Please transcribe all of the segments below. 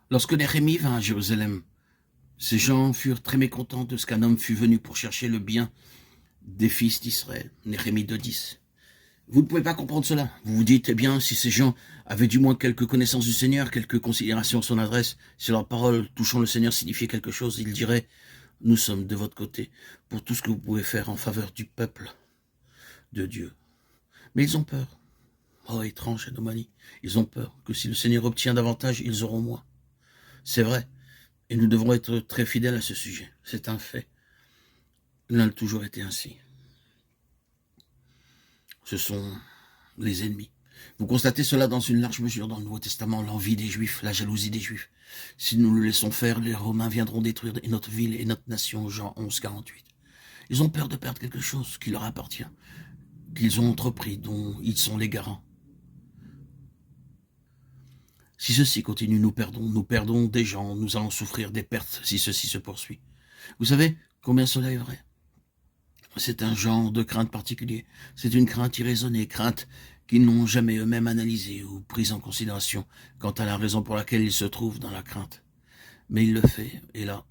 Lorsque Néhémie vint à Jérusalem, ces gens furent très mécontents de ce qu'un homme fût venu pour chercher le bien des fils d'Israël. Néhémie 2,10. Vous ne pouvez pas comprendre cela. Vous vous dites, eh bien, si ces gens avaient du moins quelques connaissances du Seigneur, quelques considérations à son adresse, si leurs paroles touchant le Seigneur signifiaient quelque chose, ils diraient, nous sommes de votre côté pour tout ce que vous pouvez faire en faveur du peuple de Dieu. Mais ils ont peur. Oh, étrange anomalie. Ils ont peur que si le Seigneur obtient davantage, ils auront moins. C'est vrai. Et nous devons être très fidèles à ce sujet. C'est un fait. Il a toujours été ainsi. Ce sont les ennemis. Vous constatez cela dans une large mesure dans le Nouveau Testament, l'envie des Juifs, la jalousie des Juifs. Si nous le laissons faire, les Romains viendront détruire notre ville et notre nation, Jean 11, 48. Ils ont peur de perdre quelque chose qui leur appartient, qu'ils ont entrepris, dont ils sont les garants. Si ceci continue, nous perdons des gens, nous allons souffrir des pertes si ceci se poursuit. Vous savez combien cela est vrai? C'est un genre de crainte particulier. C'est une crainte irraisonnée, crainte qu'ils n'ont jamais eux-mêmes analysée ou prise en considération quant à la raison pour laquelle ils se trouvent dans la crainte. Mais il le fait, et là,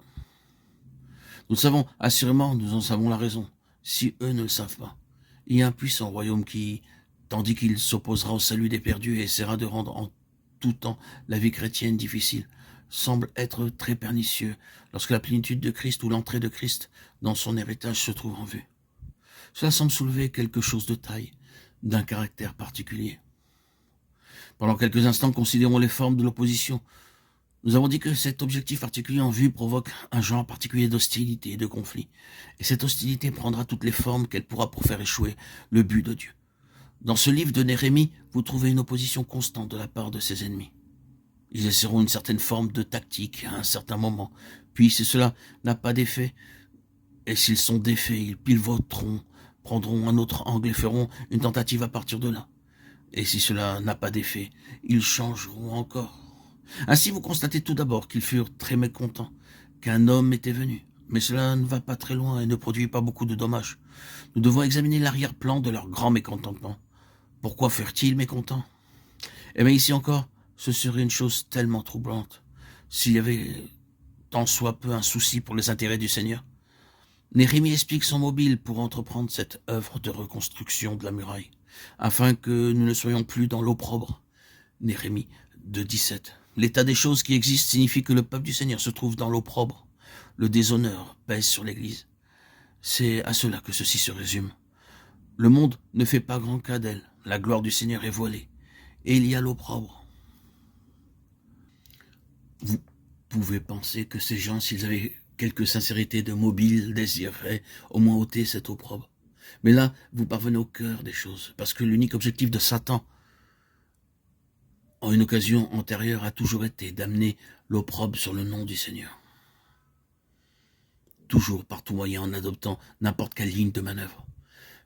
nous le savons, assurément, nous en savons la raison. Si eux ne le savent pas, il y a un puissant royaume qui, tandis qu'il s'opposera au salut des perdus et essaiera de rendre en tout temps la vie chrétienne difficile, semble être très pernicieux lorsque la plénitude de Christ ou l'entrée de Christ dans son héritage se trouve en vue. Cela semble soulever quelque chose de taille, d'un caractère particulier. Pendant quelques instants, considérons les formes de l'opposition. Nous avons dit que cet objectif particulier en vue provoque un genre particulier d'hostilité et de conflit. Et cette hostilité prendra toutes les formes qu'elle pourra pour faire échouer le but de Dieu. Dans ce livre de Néhémie, vous trouvez une opposition constante de la part de ses ennemis. Ils essaieront une certaine forme de tactique à un certain moment. Puis, si cela n'a pas d'effet, et s'ils sont défaits, ils pivoteront, prendront un autre angle et feront une tentative à partir de là. Et si cela n'a pas d'effet, ils changeront encore. Ainsi, vous constatez tout d'abord qu'ils furent très mécontents, qu'un homme était venu. Mais cela ne va pas très loin et ne produit pas beaucoup de dommages. Nous devons examiner l'arrière-plan de leur grand mécontentement. Pourquoi furent-ils mécontents? Eh bien, ici encore, ce serait une chose tellement troublante. S'il y avait tant soit peu un souci pour les intérêts du Seigneur. Néhémie explique son mobile pour entreprendre cette œuvre de reconstruction de la muraille, afin que nous ne soyons plus dans l'opprobre. Néhémie 2,17. L'état des choses qui existe signifie que le peuple du Seigneur se trouve dans l'opprobre. Le déshonneur pèse sur l'Église. C'est à cela que ceci se résume. Le monde ne fait pas grand cas d'elle. La gloire du Seigneur est voilée. Et il y a l'opprobre. Vous pouvez penser que ces gens, s'ils avaient quelque sincérité de mobile, désireraient au moins ôter cette opprobre. Mais là, vous parvenez au cœur des choses, parce que l'unique objectif de Satan, en une occasion antérieure, a toujours été d'amener l'opprobre sur le nom du Seigneur. Toujours par tout moyen en adoptant n'importe quelle ligne de manœuvre.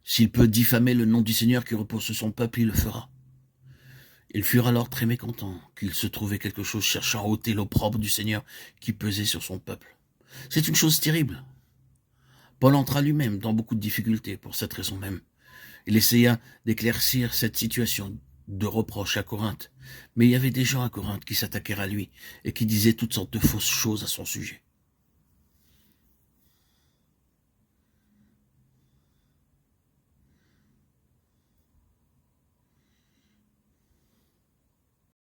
S'il peut diffamer le nom du Seigneur qui repose sur son peuple, il le fera. Ils furent alors très mécontents qu'il se trouvait quelque chose cherchant à ôter l'opprobre du Seigneur qui pesait sur son peuple. C'est une chose terrible. Paul entra lui-même dans beaucoup de difficultés pour cette raison même. Il essaya d'éclaircir cette situation de reproche à Corinthe, mais il y avait des gens à Corinthe qui s'attaquèrent à lui et qui disaient toutes sortes de fausses choses à son sujet.